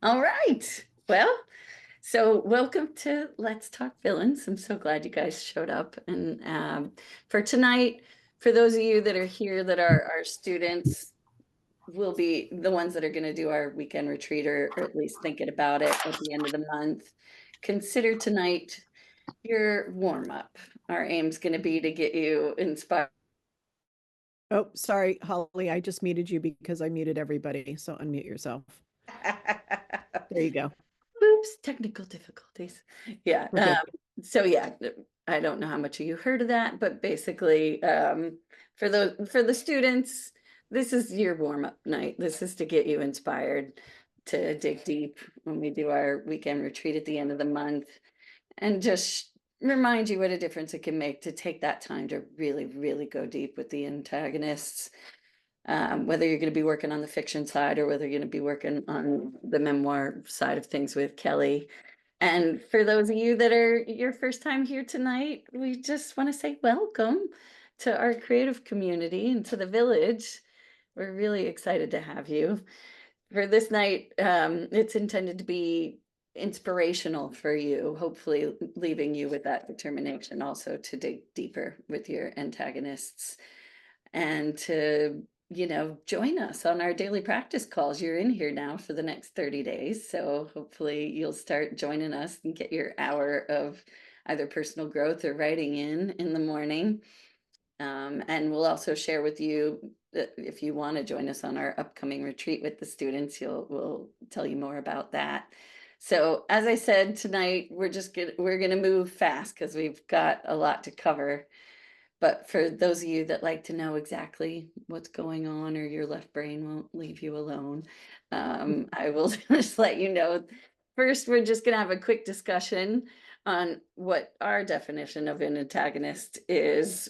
All right. Well, so welcome to Let's Talk Villains. I'm so glad you guys showed up. And for tonight, for those of you that are here that are our students, will be the ones that are going to do our weekend retreat or at least thinking about it at the end of the month. Consider tonight your warm up. Our aim's going to be to get you inspired. Oh, sorry, Holly. I just muted you because I muted everybody. So unmute yourself. There you go. Oops, technical difficulties. Yeah. We're good. So yeah, I don't know how much of you heard of that, but basically, for the students, this is your warm-up night. This is to get you inspired to dig deep when we do our weekend retreat at the end of the month and just remind you what a difference it can make to take that time to really, really go deep with the antagonists, whether you're going to be working on the fiction side or whether you're going to be working on the memoir side of things with Kelly. And for those of you that are your first time here tonight, we just want to say welcome to our creative community and to the village. We're really excited to have you. For this night, it's intended to be inspirational for you, hopefully leaving you with that determination also to dig deeper with your antagonists and to join us on our daily practice calls. You're in here now for the next 30 days. So hopefully you'll start joining us and get your hour of either personal growth or writing in the morning. And we'll also share with you that if you want to join us on our upcoming retreat with the students, we'll tell you more about that. So as I said, tonight we're gonna move fast because we've got a lot to cover. But for those of you that like to know exactly what's going on or your left brain won't leave you alone, I will just let you know. First, we're just going to have a quick discussion on what our definition of an antagonist is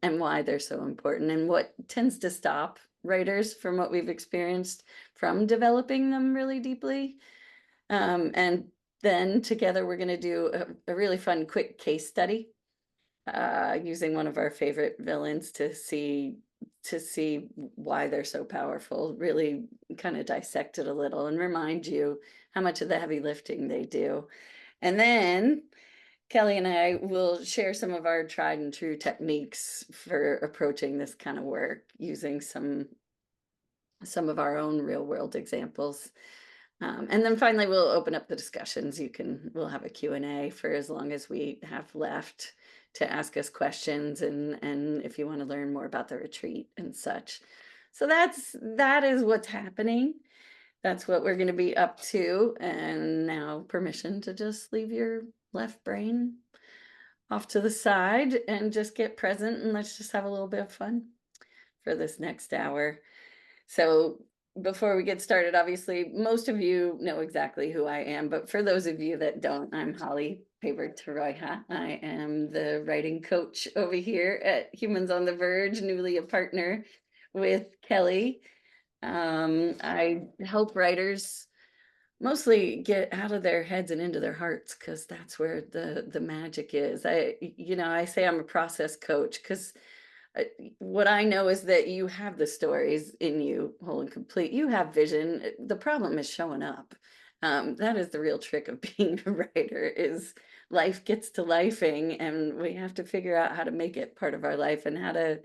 and why they're so important and what tends to stop writers from what we've experienced from developing them really deeply. And then together, we're going to do a really fun, quick case study using one of our favorite villains to see why they're so powerful, really kind of dissect it a little and remind you how much of the heavy lifting they do. And then Kelly and I will share some of our tried and true techniques for approaching this kind of work using some of our own real world examples. And then finally, we'll open up the discussions. We'll have a Q&A for as long as we have left to ask us questions and if you want to learn more about the retreat and such. So that is what's happening. That's what we're going to be up to. And now permission to just leave your left brain off to the side and just get present and let's just have a little bit of fun for this next hour. So before we get started, obviously, most of you know exactly who I am, but for those of you that don't, I'm Holly Payberg-Torroija. I am the writing coach over here at Humans on the Verge, newly a partner with Kelly. I help writers mostly get out of their heads and into their hearts because that's where the magic is. I say I'm a process coach because what I know is that you have the stories in you whole and complete. You have vision. The problem is showing up. That is the real trick of being a writer is life gets to lifing and we have to figure out how to make it part of our life and how to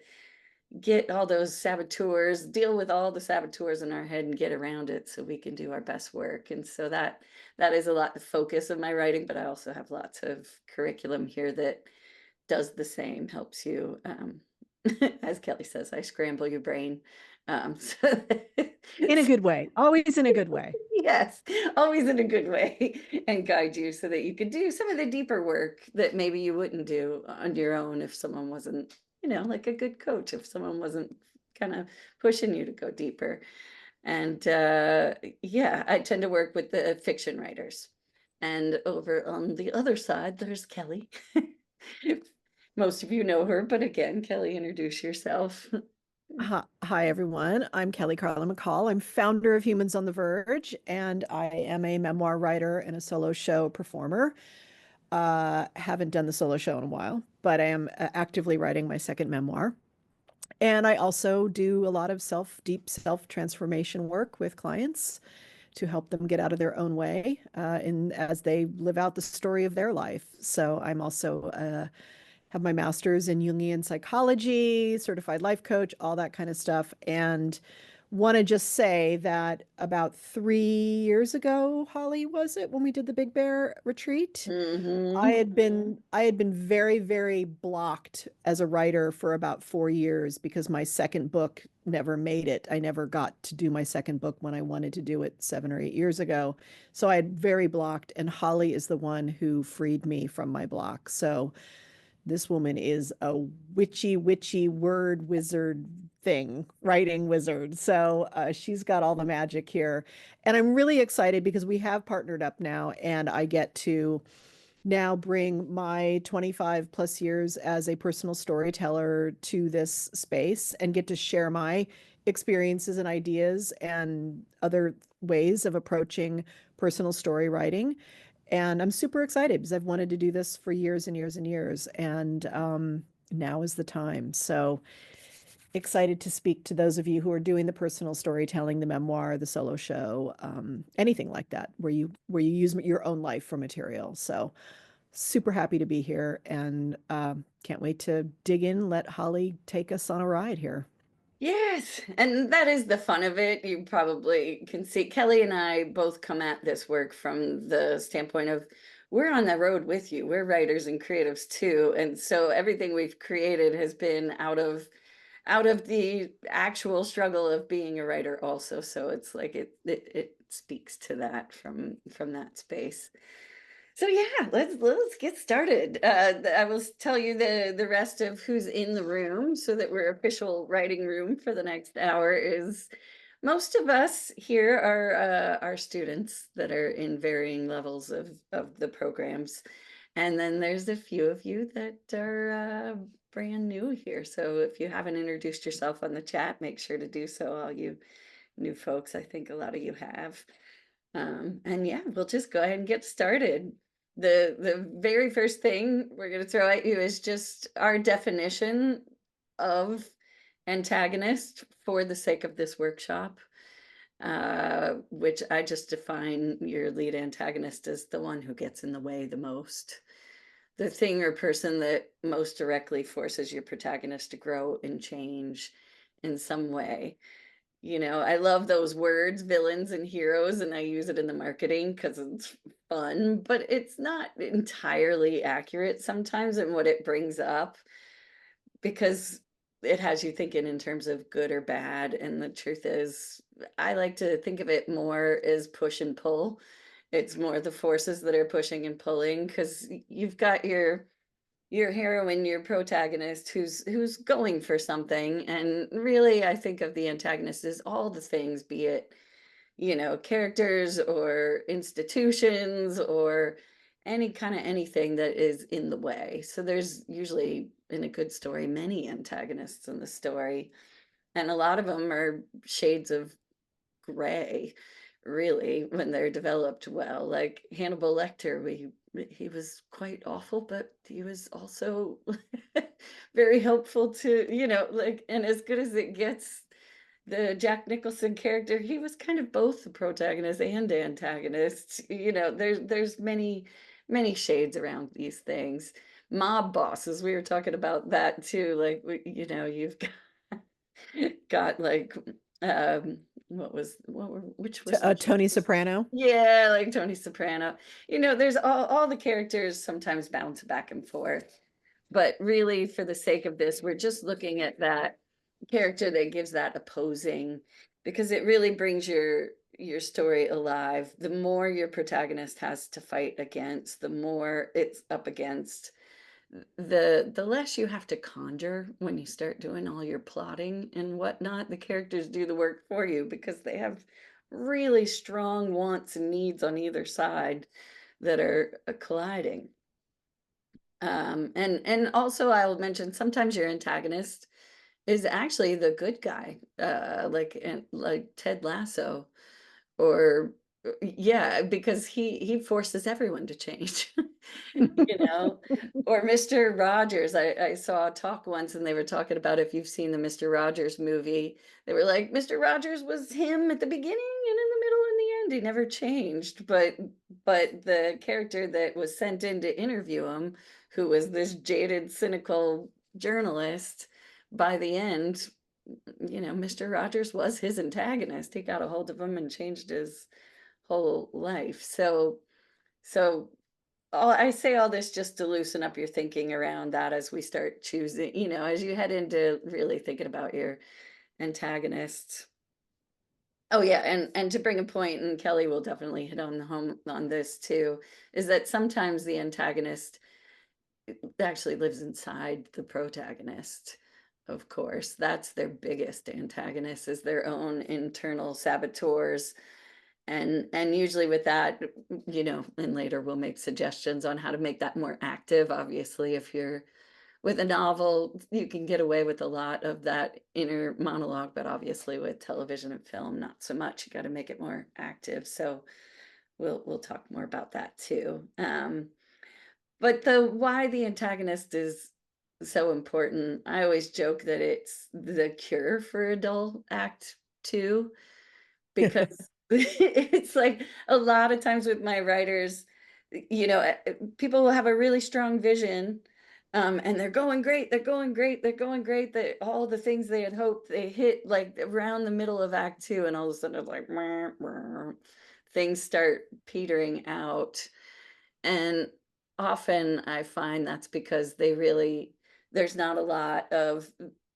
get all those saboteurs, deal with all the saboteurs in our head and get around it so we can do our best work. And so that is a lot the focus of my writing, but I also have lots of curriculum here that does the same, helps you as Kelly says, I scramble your brain. So In a good way. Always in a good way. yes, always in a good way and guide you so that you could do some of the deeper work that maybe you wouldn't do on your own if someone wasn't, like a good coach, if someone wasn't kind of pushing you to go deeper. And yeah, I tend to work with the fiction writers. And over on the other side, there's Kelly. Most of you know her, but again, Kelly, introduce yourself. Hi, everyone. I'm Kelly Carlin-McCall. I'm founder of Humans on the Verge, and I am a memoir writer and a solo show performer. Haven't done the solo show in a while, but I am actively writing my second memoir. And I also do a lot of deep self-transformation work with clients to help them get out of their own way as they live out the story of their life. So I'm also have my master's in Jungian psychology, certified life coach, all that kind of stuff. And want to just say that about 3 years ago, Holly, was it when we did the Big Bear retreat? Mm-hmm. I had been very, very blocked as a writer for about 4 years because my second book never made it. I never got to do my second book when I wanted to do it 7 or 8 years ago. So I had very blocked, and Holly is the one who freed me from my block. So this woman is a witchy word wizard thing, writing wizard. So she's got all the magic here. And I'm really excited because we have partnered up now, and I get to now bring my 25 plus years as a personal storyteller to this space and get to share my experiences and ideas and other ways of approaching personal story writing. And I'm super excited because I've wanted to do this for years and years and years. And now is the time. So excited to speak to those of you who are doing the personal storytelling, the memoir, the solo show, anything like that, where you use your own life for material. So super happy to be here, and can't wait to dig in. Let Holly take us on a ride here. Yes, and that is the fun of it. You probably can see Kelly and I both come at this work from the standpoint of we're on the road with you. We're writers and creatives too. And so everything we've created has been out of the actual struggle of being a writer also. So it's like it speaks to that from that space. So yeah, let's get started. I will tell you the rest of who's in the room so that we're official writing room for the next hour is most of us here are our students that are in varying levels of the programs. And then there's a few of you that are brand new here. So if you haven't introduced yourself on the chat, make sure to do so, all you new folks. I think a lot of you have. And yeah, we'll just go ahead and get started. The very first thing we're going to throw at you is just our definition of antagonist for the sake of this workshop, which I just define your lead antagonist as the one who gets in the way the most, the thing or person that most directly forces your protagonist to grow and change in some way. I love those words, villains and heroes, and I use it in the marketing because it's fun, but it's not entirely accurate sometimes in what it brings up because it has you thinking in terms of good or bad. And the truth is, I like to think of it more as push and pull. It's more the forces that are pushing and pulling because you've got your heroine, your protagonist who's going for something. And really, I think of the antagonist as all the things, be it, characters or institutions or any kind of anything that is in the way. So there's usually in a good story many antagonists in the story. And a lot of them are shades of gray, really, when they're developed well. Like Hannibal Lecter, he was quite awful, but he was also very helpful to, and as good as it gets, the Jack Nicholson character, he was kind of both the protagonist and antagonist. There's many shades around these things. Mob bosses, we were talking about that too. Like, you've got like which was the Tony characters? Soprano. Yeah, like Tony Soprano. There's all the characters sometimes bounce back and forth, but really for the sake of this, we're just looking at that character that gives that opposing, because it really brings your story alive. The more your protagonist has to fight against, the more it's up against, the less you have to conjure when you start doing all your plotting and whatnot. The characters do the work for you because they have really strong wants and needs on either side that are colliding. And also I'll mention sometimes your antagonist is actually the good guy, like Ted Lasso, or Yeah, because he forces everyone to change, you know? Or Mr. Rogers, I saw a talk once and they were talking about if you've seen the Mr. Rogers movie, they were like, Mr. Rogers was him at the beginning and in the middle and the end. He never changed. But the character that was sent in to interview him, who was this jaded, cynical journalist, by the end, Mr. Rogers was his antagonist. He got a hold of him and changed his whole life. So I say all this just to loosen up your thinking around that as we start choosing, as you head into really thinking about your antagonists. Oh yeah, and to bring a point, and Kelly will definitely hit on the home on this too, is that sometimes the antagonist actually lives inside the protagonist. Of course, that's their biggest antagonist, is their own internal saboteurs. And usually with that, and later we'll make suggestions on how to make that more active. Obviously, if you're with a novel, you can get away with a lot of that inner monologue, but obviously with television and film, not so much. You got to make it more active. So we'll talk more about that too. But the why the antagonist is so important, I always joke that it's the cure for a dull act too, because it's like a lot of times with my writers, people will have a really strong vision, and they're going great, they're going great, they're going great, that all the things they had hoped they hit like around the middle of act two, and all of a sudden it's like things start petering out. And often I find that's because there's not a lot of,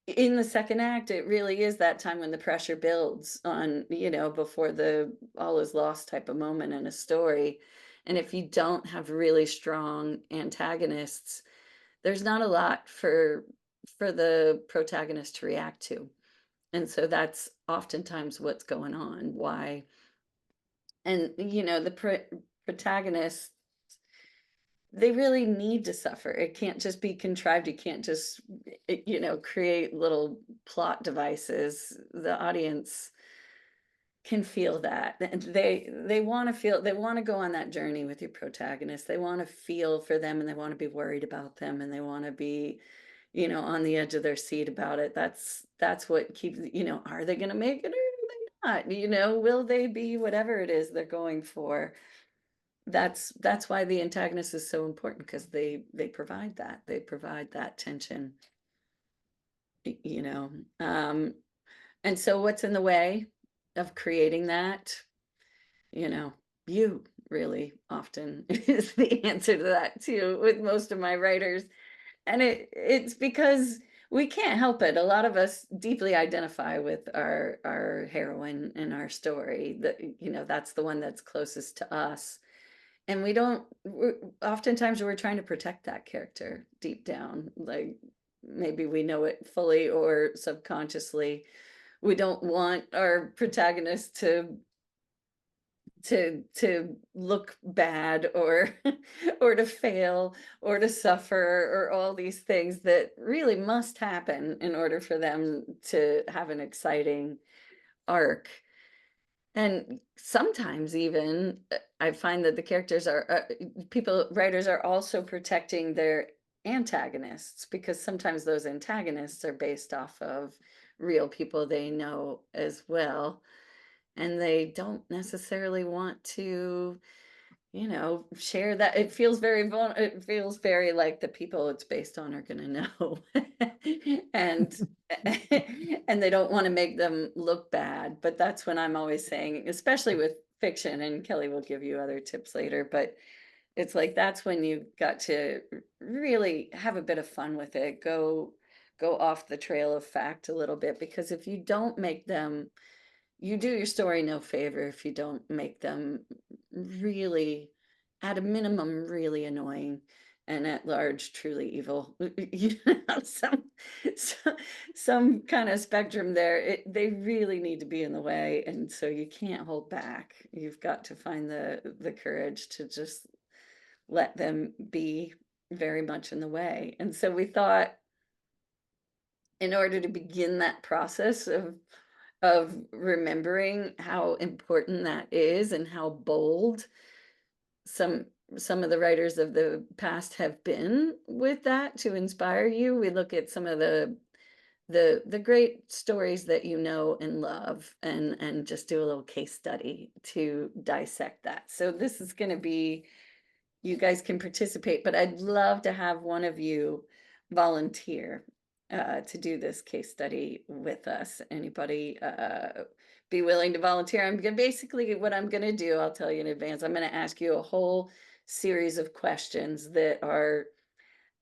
in the second act, it really is that time when the pressure builds on, before the all is lost type of moment in a story. And if you don't have really strong antagonists, there's not a lot for the protagonist to react to. And so that's oftentimes what's going on. Why? And the protagonist, they really need to suffer. It can't just be contrived. You can't just, create little plot devices. The audience can feel that. And they want to feel, they want to go on that journey with your protagonist. They want to feel for them, and they want to be worried about them, and they want to be, on the edge of their seat about it. That's what keeps, are they going to make it or are they not? Will they be whatever it is they're going for? That's why the antagonist is so important, because they provide that tension, you know and so what's in the way of creating that? you know you really often is the answer to that too, with most of my writers. And it's because we can't help it. A lot of us deeply identify with our heroine in our story, that that's the one that's closest to us. And oftentimes we're trying to protect that character deep down, like maybe we know it fully or subconsciously. We don't want our protagonist to look bad, or or to fail, or to suffer, or all these things that really must happen in order for them to have an exciting arc. And sometimes even I find that the characters writers are also protecting their antagonists, because sometimes those antagonists are based off of real people they know as well. And they don't necessarily want to share that. It feels very like the people it's based on are going to know. and and they don't want to make them look bad. But that's when I'm always saying, especially with fiction, and Kelly will give you other tips later, but it's like that's when you got to really have a bit of fun with it. Go off the trail of fact a little bit, because if you don't make them, you do your story no favor if you don't make them really, at a minimum, really annoying, and at large, truly evil. Some, some kind of spectrum there. They really need to be in the way, and so you can't hold back. You've got to find the courage to just let them be very much in the way. And so we thought, in order to begin that process of of remembering how important that is and how bold some some of the writers of the past have been with that to inspire you. We look at some of the great stories that you know and love, and just do a little case study to dissect that. So this is going to be, you guys can participate, but I'd love to have one of you volunteer to do this case study with us. Anybody be willing to volunteer? I'm gonna basically, what I'm gonna do, I'll tell you in advance, I'm gonna ask you a whole series of questions that are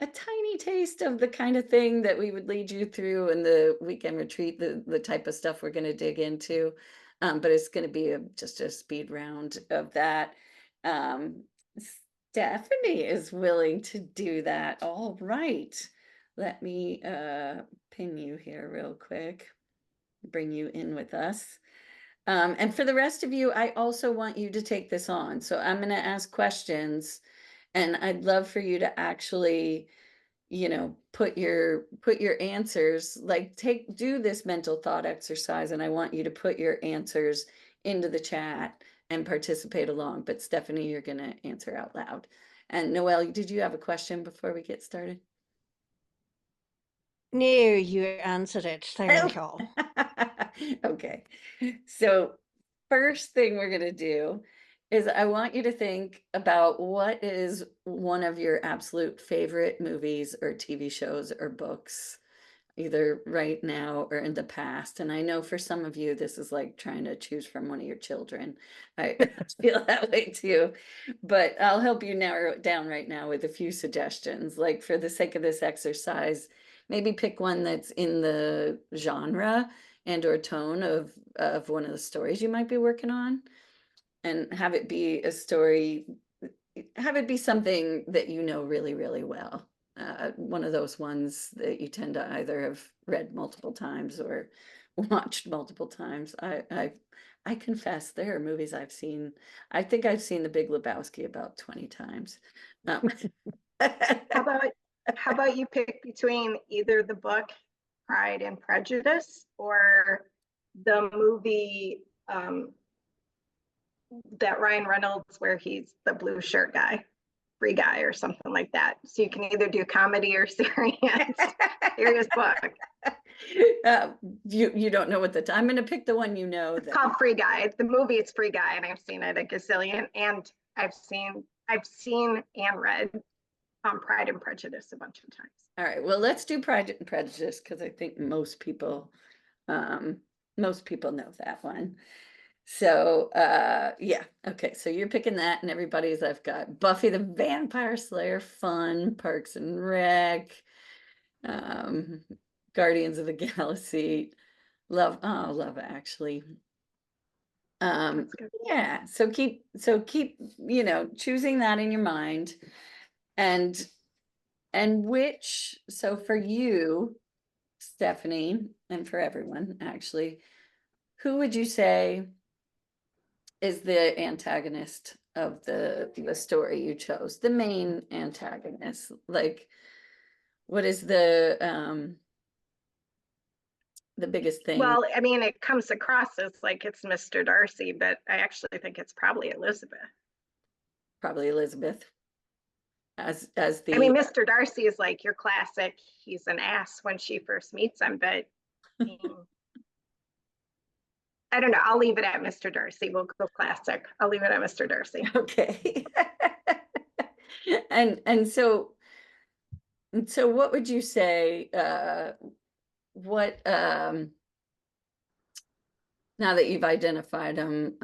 a tiny taste of the kind of thing that we would lead you through in the weekend retreat, the type of stuff we're going to dig into. But it's going to be just a speed round of that. Um, Stephanie is willing to do that. All right. Let me pin you here real quick, bring you in with us. And for the rest of you, I also want you to take this on. So I'm going to ask questions, and I'd love for you to actually, put your answers, like do this mental thought exercise, and I want you to put your answers into the chat and participate along. But Stephanie, you're going to answer out loud. And Noelle, did you have a question before we get started? No, you answered it. Thank you. Okay. So first thing we're going to do is I want you to think about what is one of your absolute favorite movies or TV shows or books, either right now or in the past. And I know for some of you, this is like trying to choose from one of your children. I feel that way too, but I'll help you narrow it down right now with a few suggestions. Like, for the sake of this exercise, maybe pick one that's in the genre and or tone of one of the stories you might be working on, and have it be a story, have it be something that you know really, really well. One of those ones that you tend to either have read multiple times or watched multiple times. I confess, there are movies I've seen. I think I've seen The Big Lebowski about 20 times. How about you pick between either the book Pride and Prejudice or the movie that Ryan Reynolds, where he's the blue shirt guy, free guy or something like that. So you can either do comedy or serious book. You don't know what I'm going to pick the one you know. It's called Free Guy. The movie is Free Guy, and I've seen it a gazillion, and I've seen and read Pride and Prejudice a bunch of times. All right, well, let's do Pride and Prejudice, because I think most people know that one. So yeah, okay, so you're picking that, and everybody's, I've got Buffy the Vampire Slayer, fun, Parks and Rec, Guardians of the Galaxy, Love Actually. Yeah, so keep choosing that in your mind. And which, so for you, Stephanie, and for everyone actually, who would you say is the antagonist of the story you chose, the main antagonist? Like, what is the biggest thing? Well, I mean, it comes across as like it's Mr. Darcy, but I actually think it's probably Elizabeth. Probably Elizabeth. As the, I mean, Mr. Darcy is like your classic, he's an ass when she first meets him, but I don't know. I'll leave it at Mr. Darcy. We'll go classic. I'll leave it at Mr. Darcy. Okay. and so what would you say, what now that you've identified them,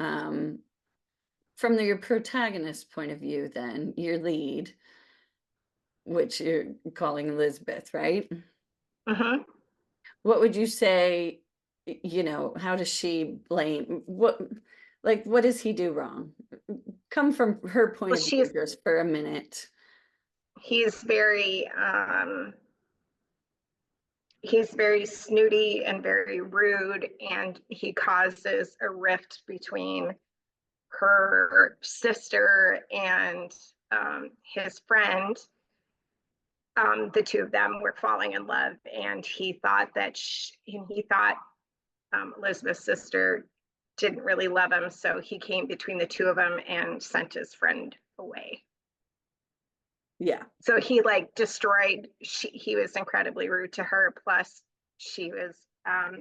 from your protagonist point of view, then your lead, which you're calling Elizabeth, right? Mm-hmm. What would you say, how does she blame, what does he do wrong? Come from her point of view just for a minute. He's very snooty and very rude, and he causes a rift between her sister and his friend. The two of them were falling in love, and he thought that Elizabeth's sister didn't really love him, so he came between the two of them and sent his friend away. Yeah. So he like destroyed, he was incredibly rude to her. Plus she was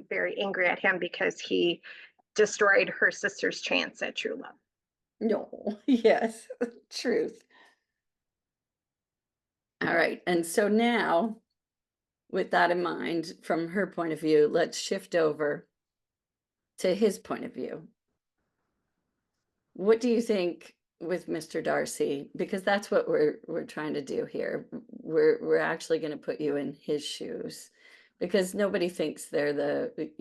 very angry at him because he destroyed her sister's chance at true love. No. Yes. Truth. All right. And so now, with that in mind, from her point of view, let's shift over to his point of view. What do you think with Mr. Darcy? Because that's what we're trying to do here. We're actually going to put you in his shoes, because nobody thinks they're the,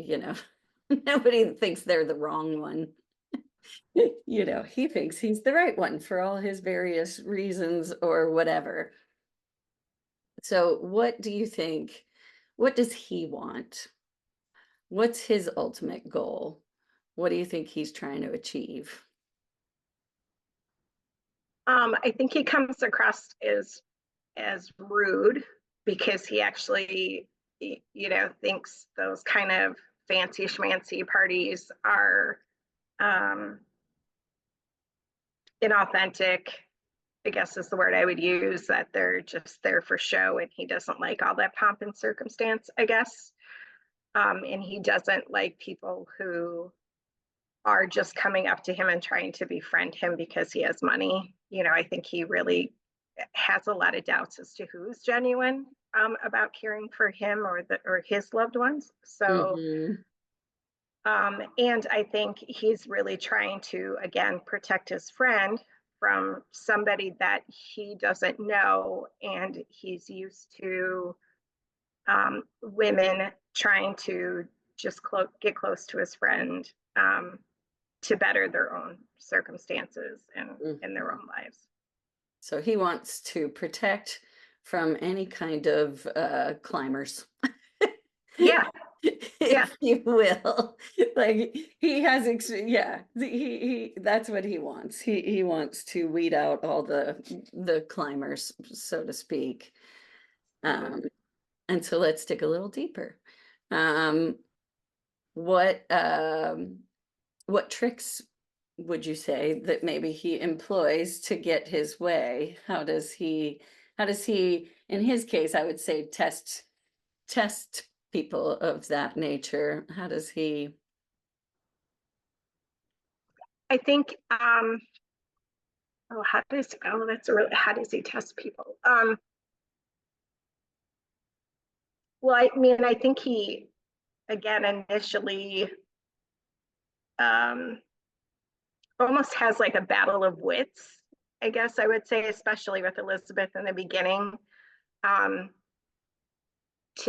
nobody thinks they're the wrong one. He thinks he's the right one for all his various reasons or whatever. So what do you think? What does he want? What's his ultimate goal? What do you think he's trying to achieve? I think he comes across as rude because he actually, thinks those kind of fancy schmancy parties are inauthentic, I guess is the word I would use, that they're just there for show, and he doesn't like all that pomp and circumstance, I guess. And he doesn't like people who are just coming up to him and trying to befriend him because he has money. I think he really has a lot of doubts as to who's genuine about caring for him or his loved ones. So, and I think he's really trying to, again, protect his friend from somebody that he doesn't know, and he's used to women trying to just get close to his friend to better their own circumstances and in their own lives. So he wants to protect from any kind of climbers. Yeah. If you will. Like he has he that's what he wants. He wants to weed out all the climbers, so to speak. And so let's dig a little deeper. What tricks would you say that maybe he employs to get his way? How does he, in his case, I would say test people of that nature? How does he? I think how does he test people? Well, I mean, I think he, again, initially almost has like a battle of wits, I guess I would say, especially with Elizabeth in the beginning, to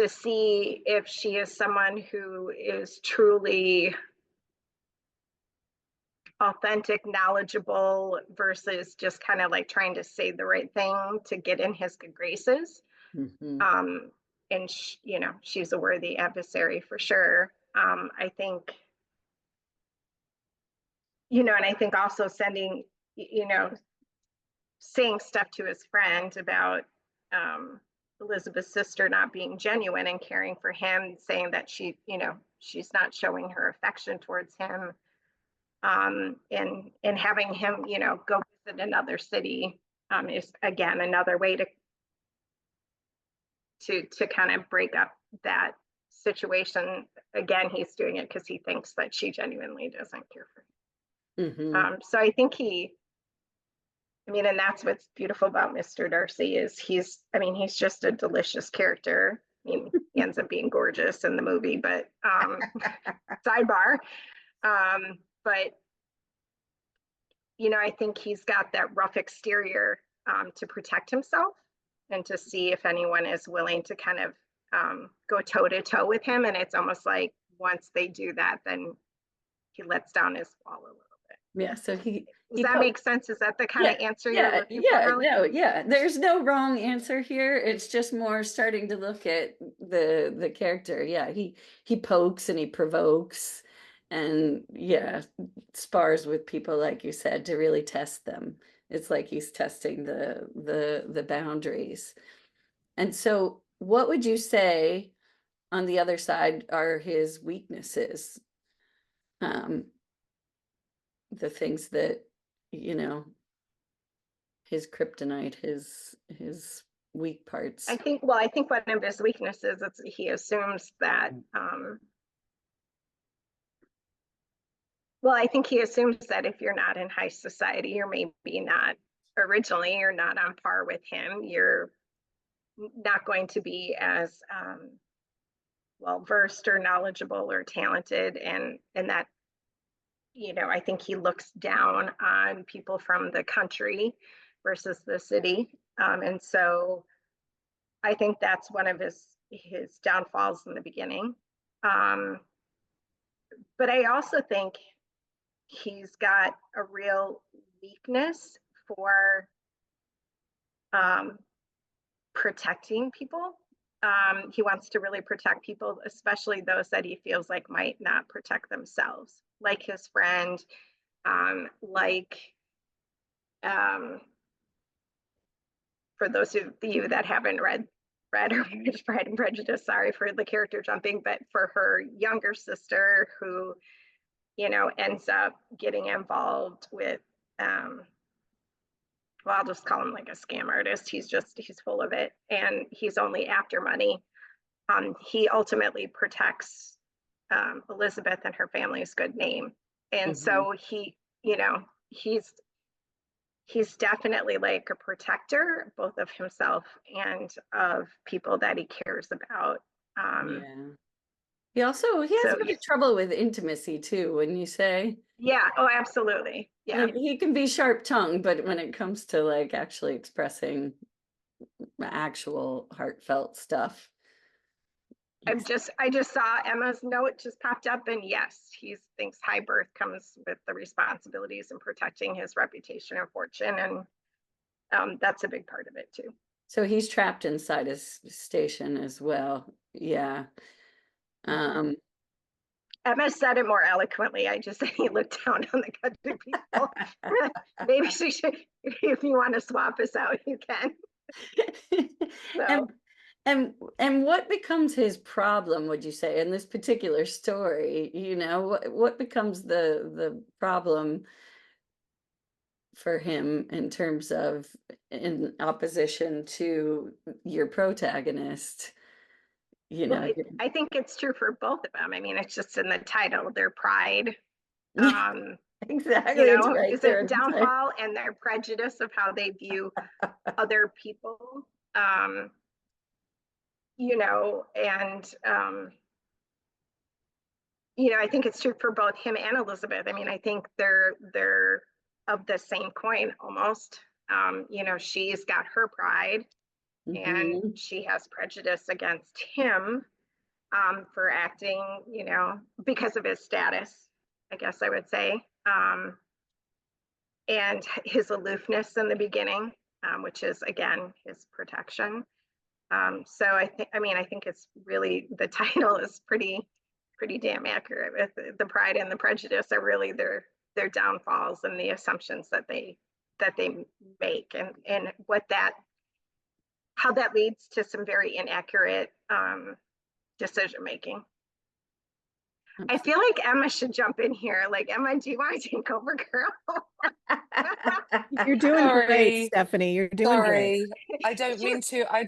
see if she is someone who is truly authentic, knowledgeable, versus just kind of like trying to say the right thing to get in his good graces. And she's a worthy adversary for sure. I think, and I think also sending, saying stuff to his friend about Elizabeth's sister not being genuine and caring for him, saying that she's not showing her affection towards him, and having him, go visit another city is again another way to kind of break up that situation. Again, he's doing it because he thinks that she genuinely doesn't care for him. So I think and that's what's beautiful about Mr. Darcy is he's just a delicious character. I mean, he ends up being gorgeous in the movie, but sidebar. But I think he's got that rough exterior to protect himself and to see if anyone is willing to kind of go toe to toe with him. And it's almost like once they do that, then he lets down his wall a little bit. Yeah. So does that make sense? Is that the kind of answer you're looking for? No, there's no wrong answer here. It's just more starting to look at the character. Yeah, he pokes and he provokes and spars with people, like you said, to really test them. It's like he's testing the boundaries. And so what would you say on the other side are his weaknesses? the things that, you know, his kryptonite, his weak parts. I think one of his weaknesses is he assumes that, I think he assumes that if you're not in high society, you're maybe not originally, you're not on par with him. You're not going to be as well versed or knowledgeable or talented, and that, you know, I think he looks down on people from the country versus the city, and so I think that's one of his downfalls in the beginning. But I also think he's got a real weakness for protecting people. He wants to really protect people, especially those that he feels like might not protect themselves, like his friend, for those of you that haven't read or Pride and Prejudice, sorry for the character jumping, but for her younger sister who, you know, ends up getting involved with, I'll just call him like a scam artist. He's full of it, and he's only after money. He ultimately protects Elizabeth and her family's good name. And so he, you know, he's definitely like a protector, both of himself and of people that he cares about. He has a bit of trouble with intimacy too, wouldn't you say? Yeah. Oh, absolutely. Yeah. Like, he can be sharp-tongued, but when it comes to like actually expressing actual heartfelt stuff. I just saw Emma's note just popped up, and yes, he thinks high birth comes with the responsibilities and protecting his reputation and fortune, and that's a big part of it too. So he's trapped inside his station as well. Yeah. Emma said it more eloquently. I just said he looked down on the country people. Maybe she should, if you want to swap us out, you can. So. And what becomes his problem, would you say, in this particular story? You know, what becomes the problem for him in terms of in opposition to your protagonist? You know, I think it's true for both of them. I mean, it's just in the title, their pride. Exactly. You know, right is their downfall and their prejudice of how they view other people. You know, and you know, I think it's true for both him and Elizabeth. I mean, I think they're of the same coin almost. You know, she's got her pride, and she has prejudice against him for acting, you know, because of his status, I guess I would say, and his aloofness in the beginning, which is again his protection. So I think it's really, the title is pretty damn accurate. With the pride and the prejudice are really their downfalls and the assumptions that they make, and how that leads to some very inaccurate decision making. I feel like Emma should jump in here. Like, Emma, do you want to take over, girl? You're doing great, Stephanie. You're doing great. I don't mean to. I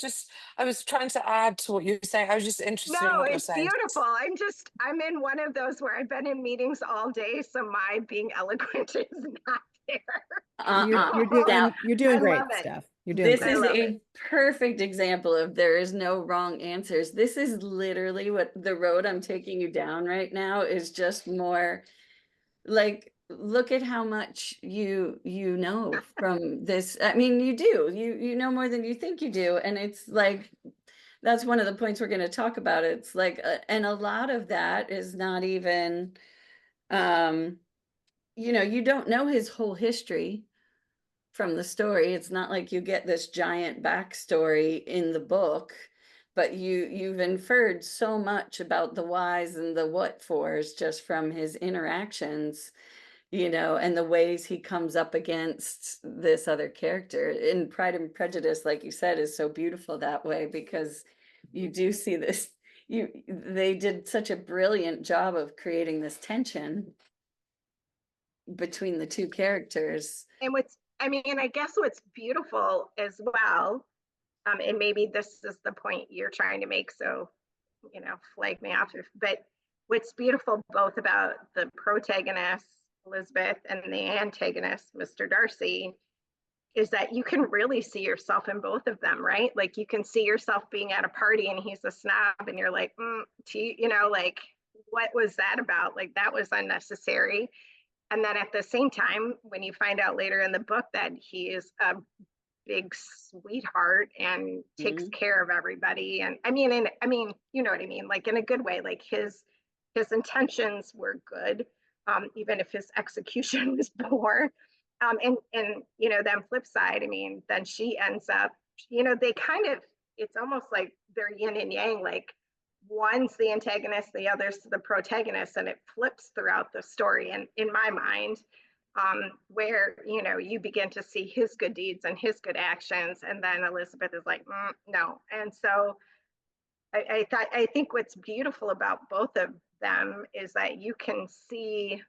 was trying to add to what you were saying. I was just interested in what you're saying. No, it's beautiful. I'm in one of those where I've been in meetings all day, so my being eloquent is not there. You're doing great, Steph. You're doing this great. is a perfect example of there is no wrong answers. This is literally what the road I'm taking you down right now is, just more like, look at how much you know from this. I mean, you do, you know more than you think you do. And it's like, that's one of the points we're going to talk about. It's like, and a lot of that is not even, you know, you don't know his whole history from the story. It's not like you get this giant backstory in the book, but you've inferred so much about the whys and the what fors just from his interactions, you know, and the ways he comes up against this other character. In Pride and Prejudice, like you said, is so beautiful that way, because you do see this, they did such a brilliant job of creating this tension between the two characters. And I guess what's beautiful as well, and maybe this is the point you're trying to make, so, flag me off, but what's beautiful both about the protagonist, Elizabeth, and the antagonist, Mr. Darcy, is that you can really see yourself in both of them, right? Like you can see yourself being at a party and he's a snob and you're like, like, what was that about? Like that was unnecessary. And then at the same time, when you find out later in the book that he is a big sweetheart and takes care of everybody. And you know what I mean? Like in a good way, like his intentions were good, even if his execution was poor. And then flip side, then she ends up, they kind of, it's almost like they're yin and yang, like one's the antagonist, the other's the protagonist, and it flips throughout the story. And in my mind, where, you begin to see his good deeds and his good actions. And then Elizabeth is like, no. And so I think what's beautiful about both of them is that you can see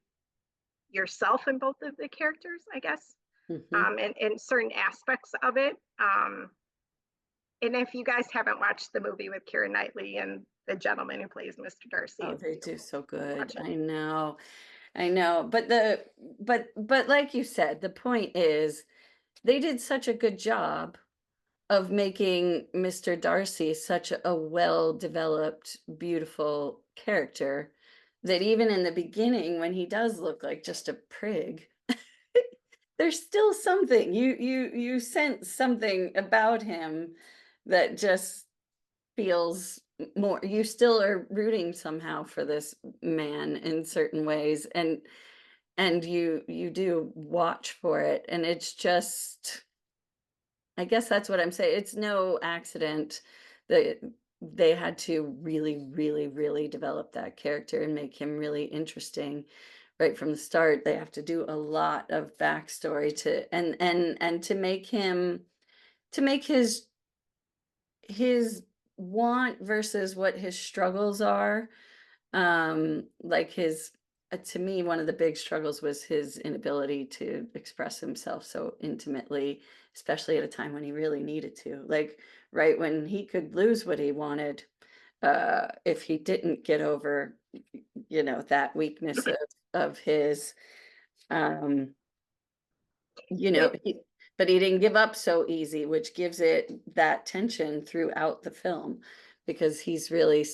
yourself in both of the characters, I guess, and certain aspects of it. And if you guys haven't watched the movie with Keira Knightley and the gentleman who plays Mr. Darcy, They do so good. Watch it. I know. But like you said, the point is they did such a good job of making Mr. Darcy such a well-developed, beautiful character that even in the beginning, when he does look like just a prig, there's still something. You sense something about him that just feels more, you still are rooting somehow for this man in certain ways, and you do watch for it, and it's just, I guess that's what I'm saying. It's no accident that they had to really, really, really develop that character and make him really interesting right from the start. They have to do a lot of backstory to and to make him, to make his want versus what his struggles are. Like his, to me, one of the big struggles was his inability to express himself so intimately, especially at a time when he really needed to, like right when he could lose what he wanted, if he didn't get over, that weakness of his, but he didn't give up so easy, which gives it that tension throughout the film, because he's really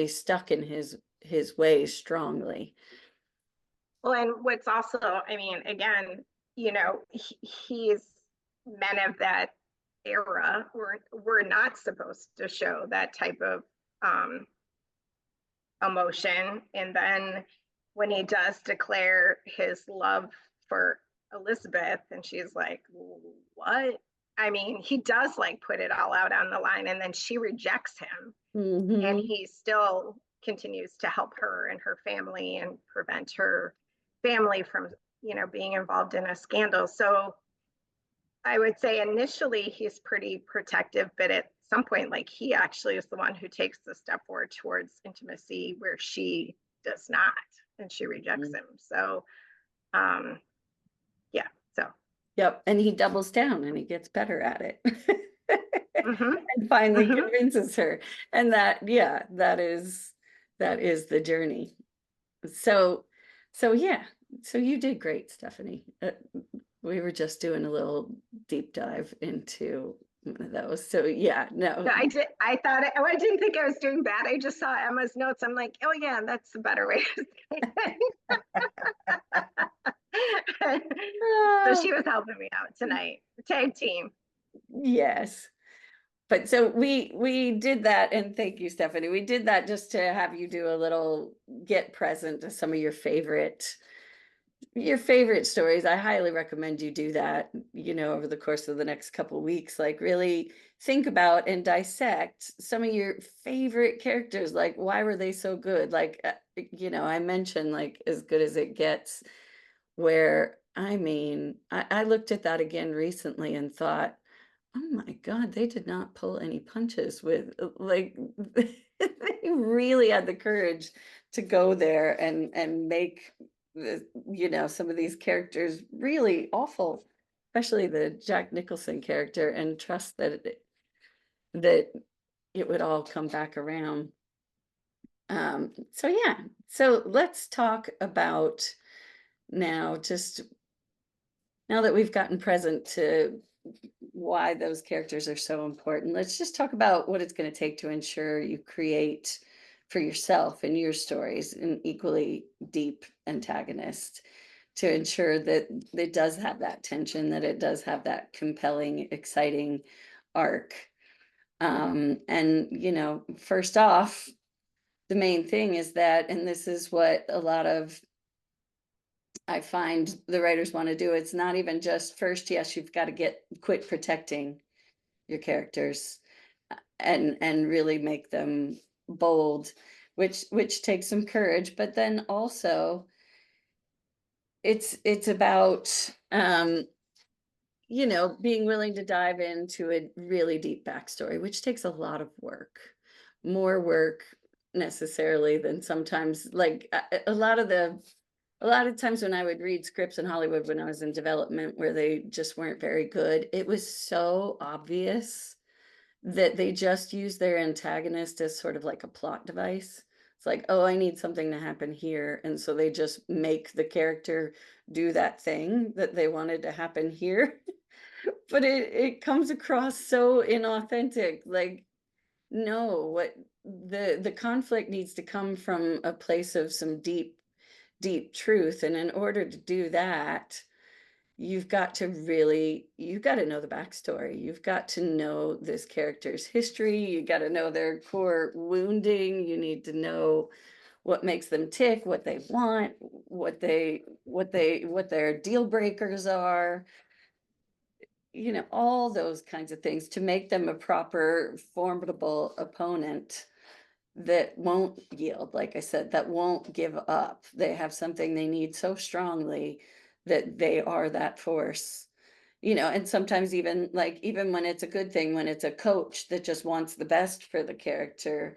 stuck in his ways strongly. Well, and what's also, again, he's men of that era were not supposed to show that type of emotion. And then when he does declare his love for Elizabeth, and she's like, what? He does like put it all out on the line, and then she rejects him, and he still continues to help her and her family and prevent her family from, being involved in a scandal. So I would say initially he's pretty protective, but at some point, like, he actually is the one who takes the step forward towards intimacy where she does not, and she rejects him. So, yeah, so. Yep, and he doubles down and he gets better at it. And finally convinces her. And that is the journey. So yeah, so you did great, Stephanie. We were just doing a little deep dive into one of those. So yeah, no. I didn't think I was doing bad. I just saw Emma's notes. I'm like, oh yeah, that's the better way to say it. So she was helping me out tonight. Tag team. Yes. But so we did that, and thank you, Stephanie. We did that just to have you do a little get present to some of your favorite stories. I highly recommend you do that, over the course of the next couple of weeks. Like really think about and dissect some of your favorite characters. Like, why were they so good? Like, I mentioned like As Good as It Gets, where I looked at that again recently and thought, oh my God, they did not pull any punches with, like, they really had the courage to go there and make some of these characters really awful, especially the Jack Nicholson character, and trust that it would all come back around. So yeah, so let's talk about now, just now that we've gotten present to why those characters are so important, let's just talk about what it's going to take to ensure you create for yourself and your stories an equally deep antagonist, to ensure that it does have that tension, that it does have that compelling, exciting arc. And first off, the main thing is that, and this is what a lot of I find the writers want to do, it's not even just first, yes, you've got to quit protecting your characters, and really make them bold, which takes some courage, but then also it's about being willing to dive into a really deep backstory, which takes a lot of work, more work necessarily than sometimes, like a lot of times when I would read scripts in Hollywood when I was in development where they just weren't very good, it was so obvious that they just use their antagonist as sort of like a plot device. It's like, oh, I need something to happen here. And so they just make the character do that thing that they wanted to happen here. But it comes across so inauthentic. Like, no, what the conflict needs to come from a place of some deep truth. And in order to do that, you've got to know the backstory. You've got to know this character's history. You got to know their core wounding. You need to know what makes them tick, what they want, what their deal breakers are, all those kinds of things to make them a proper, formidable opponent that won't yield, like I said, that won't give up. They have something they need so strongly that they are that force. And sometimes even when it's a good thing, when it's a coach that just wants the best for the character,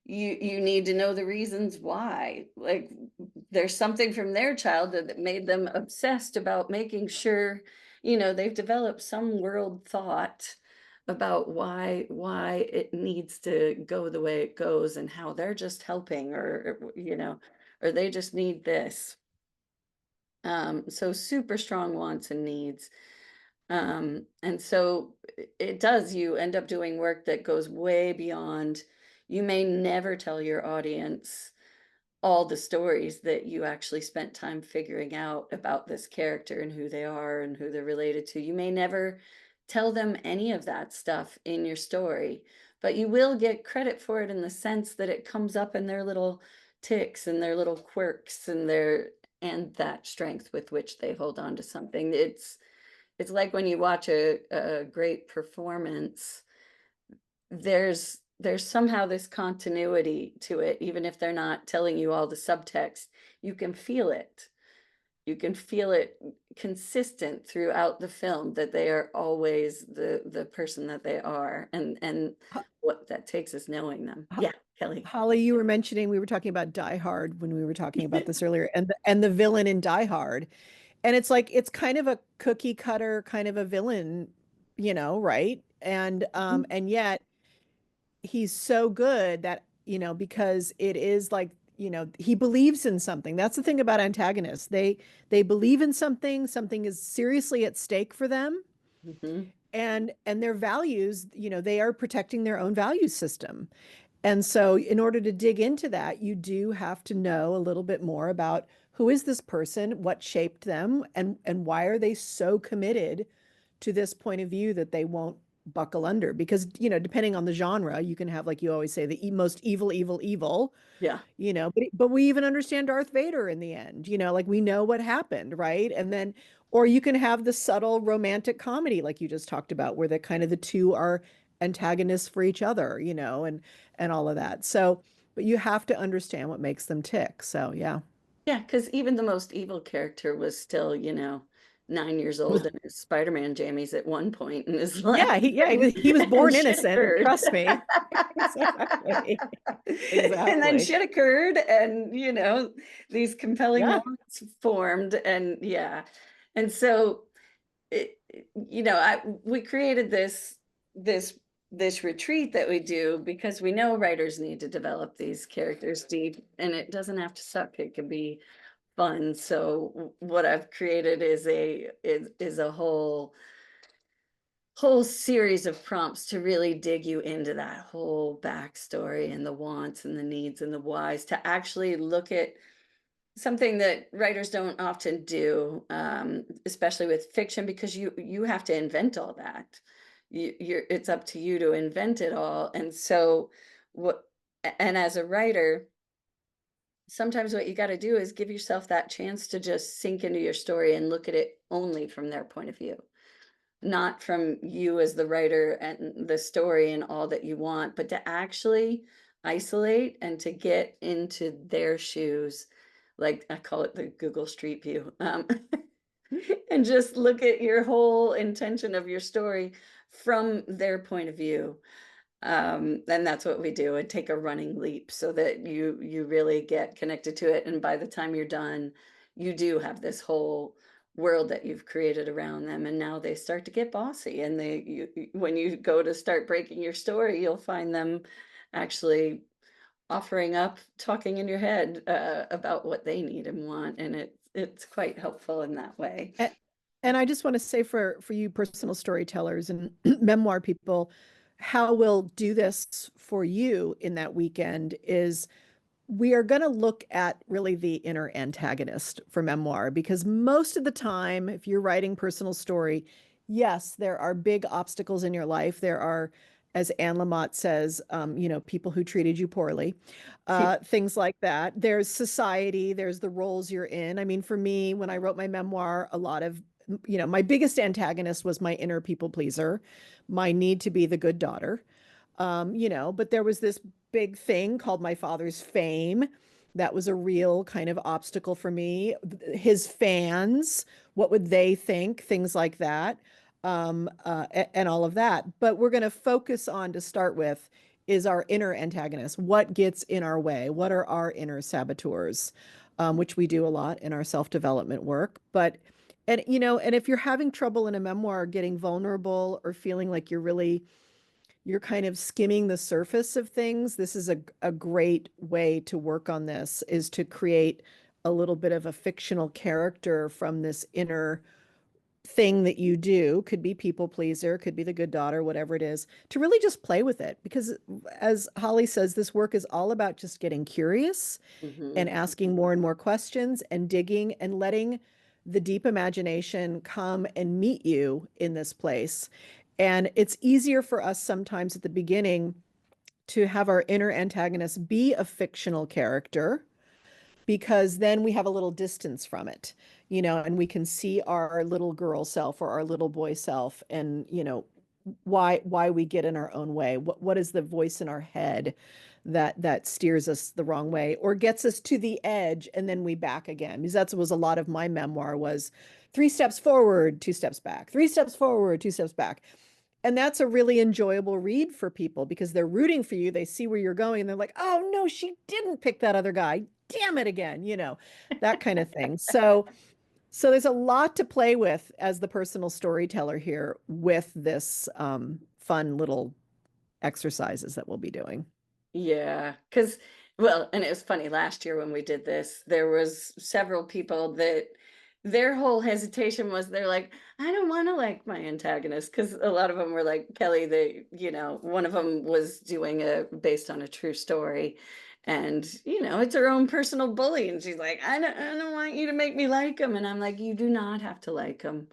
you need to know the reasons why. Like, there's something from their childhood that made them obsessed about making sure, they've developed some world thought about why it needs to go the way it goes, and how they're just helping, or they just need this. So super strong wants and needs. And so you end up doing work that goes way beyond. You may never tell your audience all the stories that you actually spent time figuring out about this character and who they are and who they're related to. You may never tell them any of that stuff in your story, but you will get credit for it in the sense that it comes up in their little ticks and their little quirks and that strength with which they hold on to something. It's like when you watch a great performance, there's somehow this continuity to it, even if they're not telling you all the subtext. You can feel it. You can feel it consistent throughout the film, that they are always the person that they are, and what that takes is knowing them. Yeah, Kelly. Holly, you were mentioning, we were talking about Die Hard when we were talking about this earlier, and the villain in Die Hard. And it's like, it's kind of a cookie cutter kind of a villain, right? And yet he's so good that, because it is like, he believes in something. That's the thing about antagonists. They believe in something, something is seriously at stake for them. Mhm. And their values, they are protecting their own value system. And so in order to dig into that, you do have to know a little bit more about who is this person, what shaped them, and why are they so committed to this point of view that they won't buckle under. Because, depending on the genre, you can have, like you always say, the most evil, Yeah. but we even understand Darth Vader in the end, like we know what happened, right? And then, or you can have the subtle romantic comedy, like you just talked about, where the two are antagonists for each other, and all of that. So, but you have to understand what makes them tick. So, yeah. Yeah, because even the most evil character was still, 9 years old in his Spider-Man jammies at one point and is like, he was born shit innocent, occurred. trust me. Exactly. And then Exactly. shit occurred, and these compelling Yeah. moments formed, and and so we created this retreat that we do because we know writers need to develop these characters deep, and it doesn't have to suck. It can be fun. So what I've created is a whole series of prompts to really dig you into that whole backstory and the wants and the needs and the whys, to actually look at something that writers don't often do, especially with fiction, because you have to invent all that. It's up to you to invent it all. And so and as a writer, sometimes what you got to do is give yourself that chance to just sink into your story and look at it only from their point of view, not from you as the writer and the story and all that you want, but to actually isolate and to get into their shoes. Like I call it the Google Street View. And just look at your whole intention of your story from their point of view. And that's what we do, and take a running leap so that you really get connected to it. And by the time you're done, you do have this whole world that you've created around them, and now they start to get bossy, and when you go to start breaking your story, you'll find them actually offering up, talking in your head about what they need and want, and it's quite helpful in that way. And I just want to say for you personal storytellers and memoir people, how we'll do this for you in that weekend is we are going to look at really the inner antagonist for memoir, because most of the time, if you're writing personal story, yes, there are big obstacles in your life. There are, as Anne Lamott says, people who treated you poorly, things like that. There's society, there's the roles you're in. I mean, for me, when I wrote my memoir, a lot of, my biggest antagonist was my inner people pleaser, my need to be the good daughter. But there was this big thing called my father's fame. That was a real kind of obstacle for me. His fans, what would they think? Things like that, and all of that. But we're going to focus on, to start with, is our inner antagonist. What gets in our way? What are our inner saboteurs? Which we do a lot in our self-development work. And if you're having trouble in a memoir, getting vulnerable or feeling like you're kind of skimming the surface of things, this is a great way to work on this, is to create a little bit of a fictional character from this inner thing that you do. Could be people pleaser, could be the good daughter, whatever it is, to really just play with it. Because as Holly says, this work is all about just getting curious and asking more and more questions and digging and letting the deep imagination come and meet you in this place. And it's easier for us sometimes at the beginning to have our inner antagonist be a fictional character, because then we have a little distance from it, and we can see our little girl self or our little boy self, and, why we get in our own way. What is the voice in our head that steers us the wrong way or gets us to the edge, and then we back again? Because that was a lot of my memoir, was 3 steps forward, 2 steps back, 3 steps forward, 2 steps back. And that's a really enjoyable read for people, because they're rooting for you. They see where you're going and they're like, oh no, she didn't pick that other guy. Damn it again, that kind of thing. So there's a lot to play with as the personal storyteller here with this fun little exercises that we'll be doing. Yeah, because, well, and it was funny, last year when we did this, there was several people that their whole hesitation was, they're like, I don't want to like my antagonist, because a lot of them were like Kelly. One of them was doing based on a true story, and it's her own personal bully, and she's like, I don't want you to make me like him. And I'm like, you do not have to like him.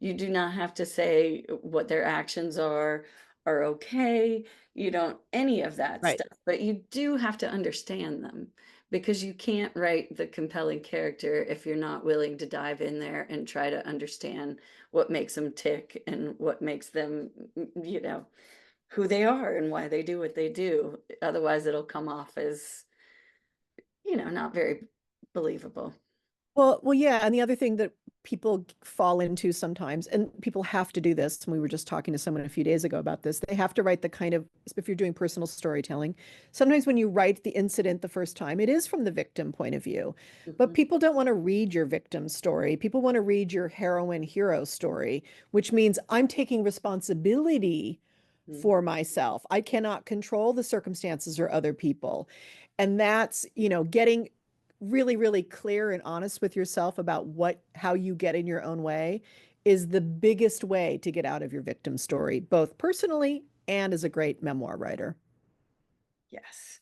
You do not have to say what their actions are okay. You don't any of that Right. stuff, but you do have to understand them, because you can't write the compelling character if you're not willing to dive in there and try to understand what makes them tick and what makes them, who they are and why they do what they do. Otherwise, it'll come off as, not very believable. Well, yeah, and the other thing that people fall into sometimes, and people have to do this, and we were just talking to someone a few days ago about this, they have to write the kind of, if you're doing personal storytelling, sometimes when you write the incident the first time, it is from the victim point of view. But Mhm. people don't want to read your victim story. People want to read your heroine hero story, which means I'm taking responsibility for myself. I cannot control the circumstances or other people. And that's, getting really, really clear and honest with yourself about how you get in your own way is the biggest way to get out of your victim story, both personally and as a great memoir writer. Yes,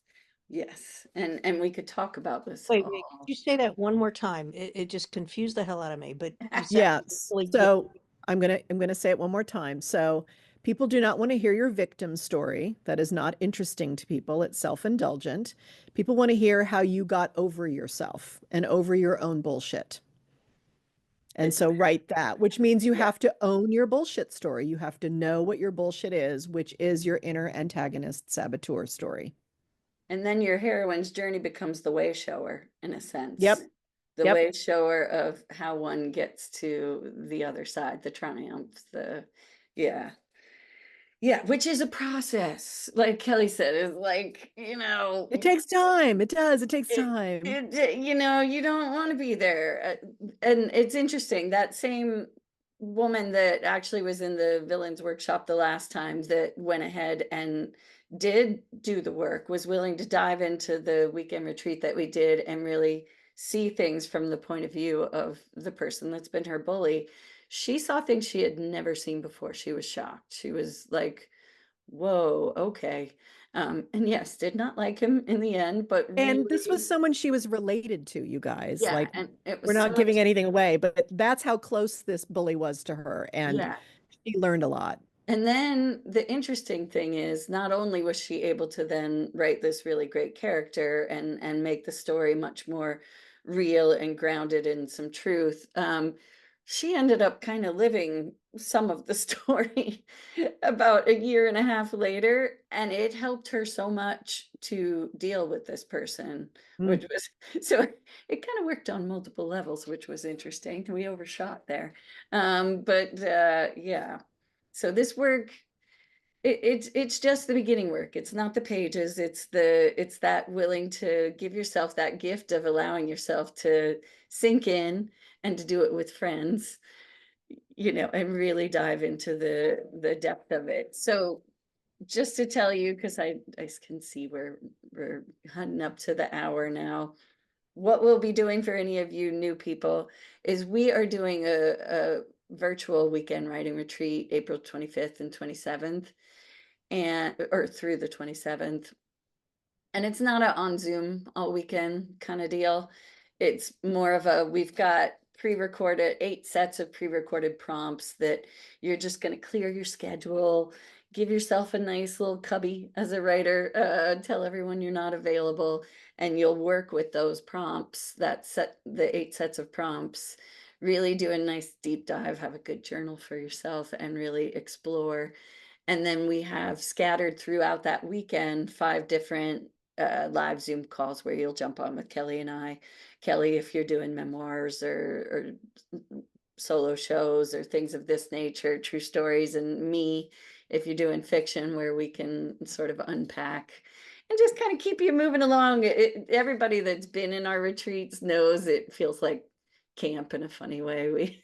yes, and we could talk about this Wait, could all. you say that one more time? It just confused the hell out of me, but you said Yeah. really So I'm gonna say it one more time. So people do not want to hear your victim story. That is not interesting to people. It's self-indulgent. People want to hear how you got over yourself and over your own bullshit. And It's so write that, which means you Yeah. have to own your bullshit story. You have to know what your bullshit is, which is your inner antagonist saboteur story. And then your heroine's journey becomes the way shower, in a sense. Yep. The Yep. way shower of how one gets to the other side, the triumph, yeah. Yeah, which is a process. Like Kelly said, is like, It takes time. It does. It takes it, time. you don't want to be there. And it's interesting that same woman that actually was in the villains workshop the last time that went ahead and did do the work, was willing to dive into the weekend retreat that we did and really see things from the point of view of the person that's been her bully. She saw things she had never seen before. She was shocked. She was like, whoa, okay. And yes, did not like him in the end, but And this was really, someone she was related to, you guys. yeah, Like, and it we're was not so much, giving anything away, but that's how close this bully was to her. And yeah. she learned a lot. And then the interesting thing is, not only was she able to then write this really great character and make the story much more real and grounded in some truth, she ended up kind of living some of the story about a year and a half later, and it helped her so much to deal with this person, which was so it kind of worked on multiple levels, which was interesting. We overshot there, but yeah. So this work, it's just the beginning work. It's not the pages. It's that willing to give yourself that gift of allowing yourself to sink in and to do it with friends, and really dive into the depth of it. So just to tell you, because I can see we're hunting up to the hour now. What we'll be doing for any of you new people is we are doing a virtual weekend writing retreat, April 25th and 27th, or through the 27th. And it's not a on Zoom all weekend kind of deal. It's more of we've got pre-recorded 8 sets of pre-recorded prompts that you're just going to clear your schedule, give yourself a nice little cubby as a writer, tell everyone you're not available, and you'll work with those prompts, the 8 sets of prompts, really do a nice deep dive, have a good journal for yourself, and really explore. And then we have scattered throughout that weekend 5 different live Zoom calls where you'll jump on with Kelly and I. Kelly, if you're doing memoirs or solo shows or things of this nature, true stories, and me, if you're doing fiction, where we can sort of unpack and just kind of keep you moving along. Everybody that's been in our retreats knows it feels like camp in a funny way.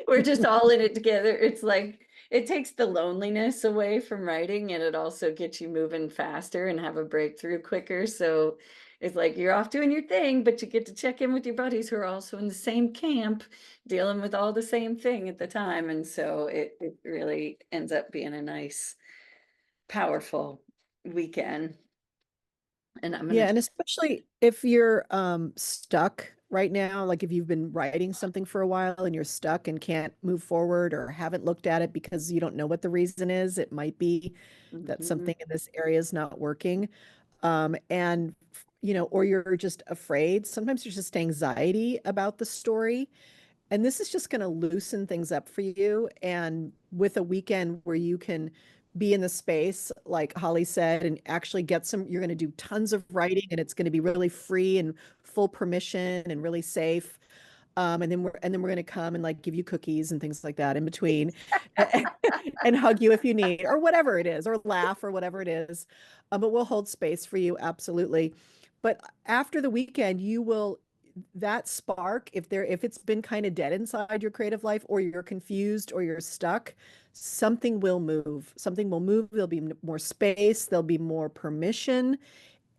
We're just all in it together. It's like it takes the loneliness away from writing, and it also gets you moving faster and have a breakthrough quicker. So it's like you're off doing your thing, but you get to check in with your buddies who are also in the same camp, dealing with all the same thing at the time. And so it really ends up being a nice, powerful weekend. And I'm Yeah, gonna and especially if you're stuck right now, like if you've been writing something for a while and you're stuck and can't move forward or haven't looked at it because you don't know what the reason is, it might be that Mhm. something in this area is not working. And or you're just afraid. Sometimes there's just anxiety about the story. And this is just going to loosen things up for you. And with a weekend where you can be in the space, like Holly said, and actually you're going to do tons of writing and it's going to be really free and full permission and really safe. And then we're going to come and like give you cookies and things like that in between and hug you if you need, or whatever it is, or laugh or whatever it is. But we'll hold space for you. Absolutely. But after the weekend, that spark, if it's been kind of dead inside your creative life, or you're confused or you're stuck, something will move. Something will move. There'll be more space. There'll be more permission,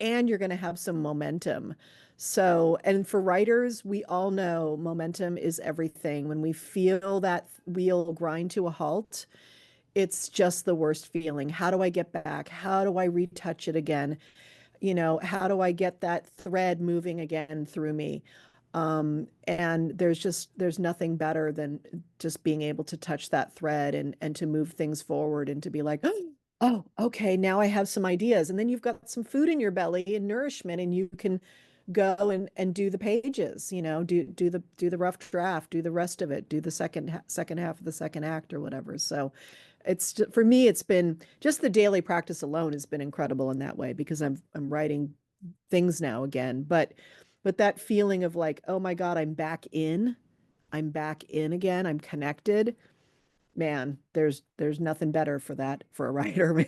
and you're going to have some momentum. So, and for writers, we all know momentum is everything. When we feel that wheel grind to a halt, it's just the worst feeling. How do I get back? How do I retouch it again? How do I get that thread moving again through me? And there's nothing better than just being able to touch that thread and to move things forward and to be like, oh, okay, now I have some ideas. And then you've got some food in your belly and nourishment, and you can go and do the pages, do the rough draft, do the rest of it, do the second half of the second act or whatever. So for me, it's been just the daily practice alone has been incredible in that way, because I'm writing things now again. But that feeling of like, oh my God, I'm back in again, I'm connected. Man, there's nothing better for that for a writer.